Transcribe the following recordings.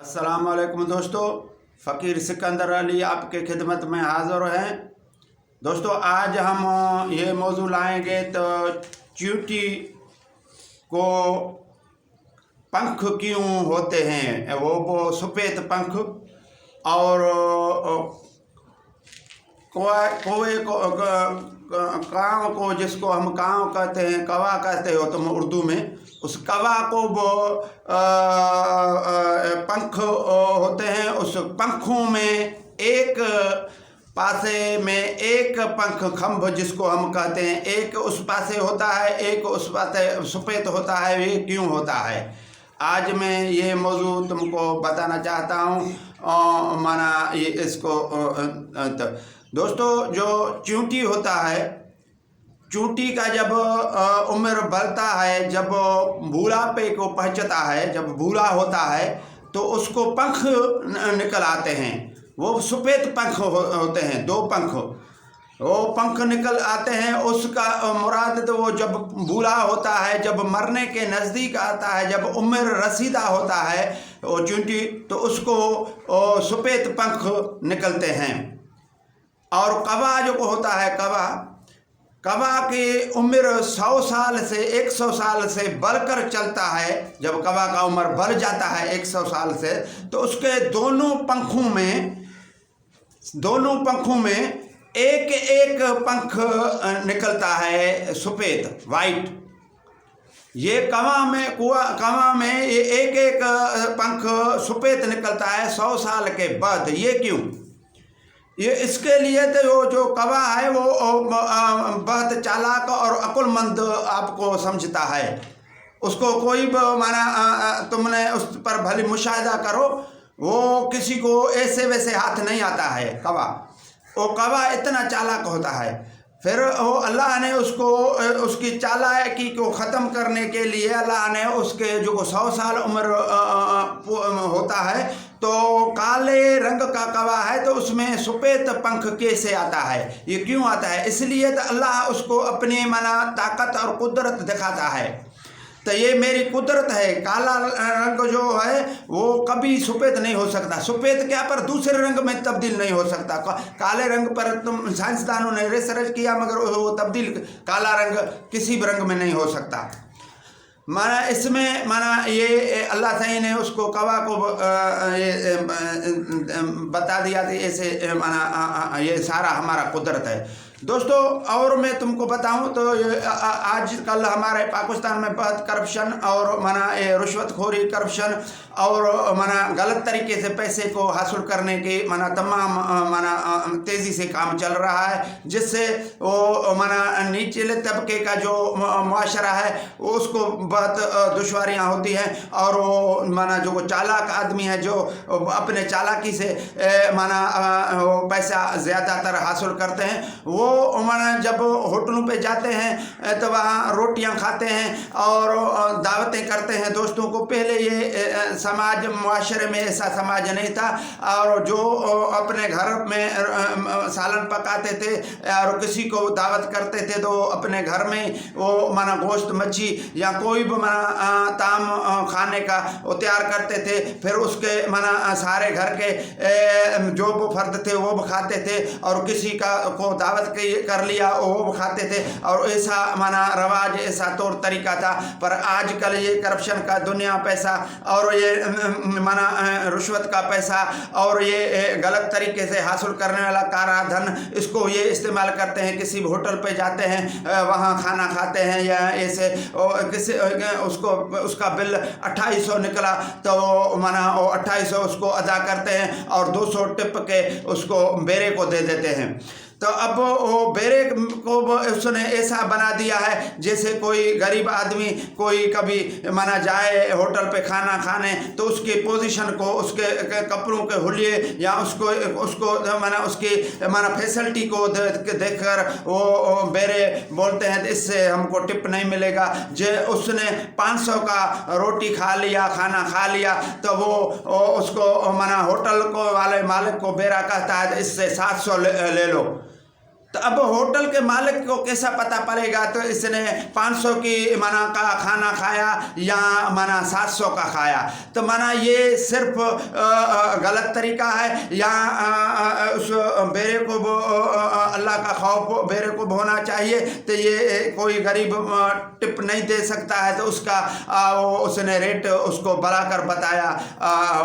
अस्सलाम वालेकुम दोस्तों, फ़कीर सिकंदर अली आपके खिदमत में हाज़िर हैं। दोस्तों, आज हम ये मौजू लाएंगे तो चींटी को पंख क्यों होते हैं, वो सफ़ेद पंख और कौवे को काव को, जिसको हम काव कहते हैं, कौवा कहते हो तुम उर्दू में, उस कौवा को वो पंख होते हैं। उस पंखों में एक पासे में एक पंख खंभ जिसको हम कहते हैं, एक उस पासे होता है, एक उस पासे सफ़ेद होता है। ये क्यों होता है, आज मैं ये मौजू तुमको बताना चाहता हूँ। माना ये इसको दोस्तों, जो चींटी होता है, चींटी का जब उम्र बढ़ता है, जब बूढ़ापे को पहुंचता है, जब बूढ़ा होता है तो उसको पंख निकल आते हैं। वो सफ़ेद पंख होते हैं, दो पंख, वो पंख निकल आते हैं। उसका मुराद तो वो जब बूढ़ा होता है, जब मरने के नज़दीक आता है, जब उम्र रसीदा होता है वो चींटी, तो उसको सफ़ेद पंख निकलते हैं। और कौवा जो होता है, कौवा की उम्र 100 साल से 100 साल से बढ़कर चलता है। जब कौवा का उम्र बढ़ जाता है 100 साल से, तो उसके दोनों पंखों में एक एक पंख निकलता है, सफ़ेद, वाइट। ये कौवा में ये एक एक पंख सफ़ेद निकलता है 100 साल के बाद। ये क्यों? ये इसके लिए तो वो जो कौवा है वो बहुत चालाक और अक्लमंद आपको समझता है। उसको कोई माना तुमने उस पर भली मुशाहिदा करो, वो किसी को ऐसे वैसे हाथ नहीं आता है। वो कौवा इतना चालाक होता है। फिर वो अल्लाह ने उसकी चालाकी को ख़त्म करने के लिए अल्लाह ने उसके जो 100 साल उम्र होता है, तो काले रंग का कौवा है, तो उसमें सफ़ेद पंख कैसे आता है? ये क्यों आता है? इसलिए तो अल्लाह उसको अपनी माना ताकत और कुदरत दिखाता है। तो ये मेरी कुदरत है। काला रंग जो है वो कभी सफ़ेद नहीं हो सकता। सफ़ेद क्या पर दूसरे रंग में तब्दील नहीं हो सकता। काले रंग पर तुम साइंसदानों ने रिसर्च किया, मगर वो तब्दील काला रंग किसी भी रंग में नहीं हो सकता। माना इसमें ये अल्लाह सही ने उसको कौवा को ये बता दिया कि ऐसे माना ये सारा हमारा कुदरत है। दोस्तों, और मैं तुमको बताऊं तो आजकल हमारे पाकिस्तान में बहुत करप्शन और माना ये रिश्वतखोरी, करप्शन और माना गलत तरीके से पैसे को हासिल करने के माना तमाम माना तेज़ी से काम चल रहा है, जिससे वो माना निचले तबके का जो मुआशरा है उसको बहुत दुश्वारियाँ होती हैं। और वो माना जो चालाक आदमी है, जो अपने चालाकी से माना वो पैसा ज़्यादातर हासिल करते हैं, वो माना जब होटलों पे जाते हैं तो वहाँ रोटियां खाते हैं और दावतें करते हैं दोस्तों को। पहले ये समाज मुआशरे में ऐसा समाज नहीं था, और जो अपने घर में सालन पकाते थे और किसी को दावत करते थे तो अपने घर में वो माना गोश्त, मच्छी या कोई भी माना ताम खाने का वो तैयार करते थे। फिर उसके माना सारे घर के जो वो फर्द थे वो भी खाते थे, और किसी को दावत कर लिया वो भी खाते थे। और ऐसा माना रवाज, ऐसा तौर तरीका था। पर आजकल ये करप्शन का दुनिया पैसा और ये माना रिश्वत का पैसा और ये गलत तरीके से हासिल करने वाला कारा धन, इसको ये इस्तेमाल करते हैं। किसी भी होटल पे जाते हैं, वहाँ खाना खाते हैं या ऐसे किसी उसका बिल 2800 निकला तो माना वो 2800 उसको अदा करते हैं और 200 टिप के उसको बेरे को दे देते हैं। तो अब वो बेरे को उसने ऐसा बना दिया है जैसे कोई गरीब आदमी कोई कभी माना जाए होटल पे खाना खाने, तो उसकी पोजीशन को, उसके कपड़ों के हुलिये या उसको माना उसकी माना फैसिलिटी को देखकर वो बेरे बोलते हैं इससे हमको टिप नहीं मिलेगा। जो उसने 500 का रोटी खा लिया, खाना खा लिया, तो वो उसको माना होटल को वाले मालिक को बेरा कहता है इससे 700 ले लो। तो अब होटल के मालिक को कैसा पता पड़ेगा तो इसने 500 की माना का खाना खाया या माना 700 का खाया, तो माना ये सिर्फ गलत तरीका है या उस बेरे को अल्लाह का खौफ बेरे को होना चाहिए। तो ये कोई गरीब टिप नहीं दे सकता है, तो उसका उसने रेट उसको बढ़ाकर बताया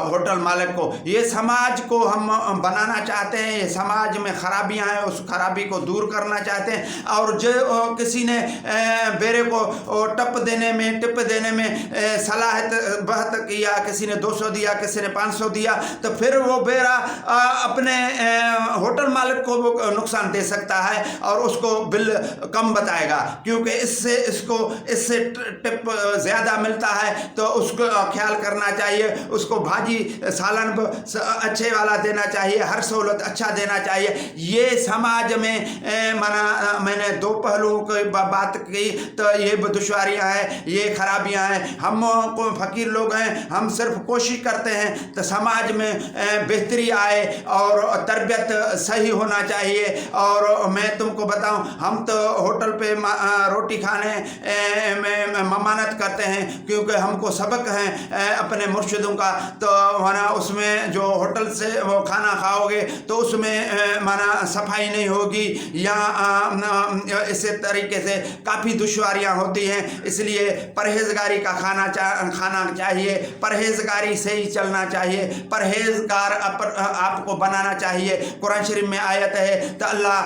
होटल मालिक को। ये समाज को हम बनाना चाहते हैं, ये समाज में खराबियां हैं उस खराबी को दूर करना चाहते हैं। और जो किसी ने बेरे को टिप देने में सलाहियत बहत किया, किसी ने 200 दिया, किसी ने 500 दिया, तो फिर वो बेरा अपने होटल मालिक को नुकसान दे सकता है और उसको बिल कम बताएगा, क्योंकि इससे टिप ज़्यादा मिलता है। तो उसको ख्याल करना चाहिए, उसको भाजी सालन अच्छे वाला देना चाहिए, हर सहूलत अच्छा देना चाहिए। ये समाज में मैंने दो पहलुओं की बात की, तो ये दुश्वारियाँ हैं, ये खराबियाँ हैं। हम फ़कीर लोग हैं, हम सिर्फ कोशिश करते हैं तो समाज में बेहतरी आए और तरबियत सही होना चाहिए। और मैं तुमको बताऊं, हम तो होटल पे रोटी खाने में ममानत करते हैं, क्योंकि हमको सबक है अपने मुर्शिदों का। तो माना उसमें जो होटल से वो खाना खाओगे तो उसमें माना सफाई नहीं होगी या इस तरीके से काफ़ी दुश्वारियाँ होती हैं। इसलिए परहेजगारी का खाना चाहिए, परहेजगारी से ही चलना चाहिए, परहेजगार आपको बनाना चाहिए। कुरान शरीफ में आयत है तो अल्लाह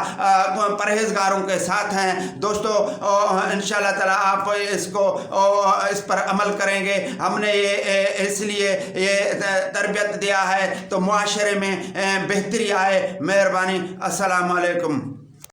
परहेजगारों के साथ हैं। दोस्तों इंशाअल्लाह ताला आप इस पर अमल करेंगे। हमने ये इसलिए ये तरबियत दिया है तो मुआशरे में बेहतरी आए। मेहरबानी। अस्सलाम वालेकुम।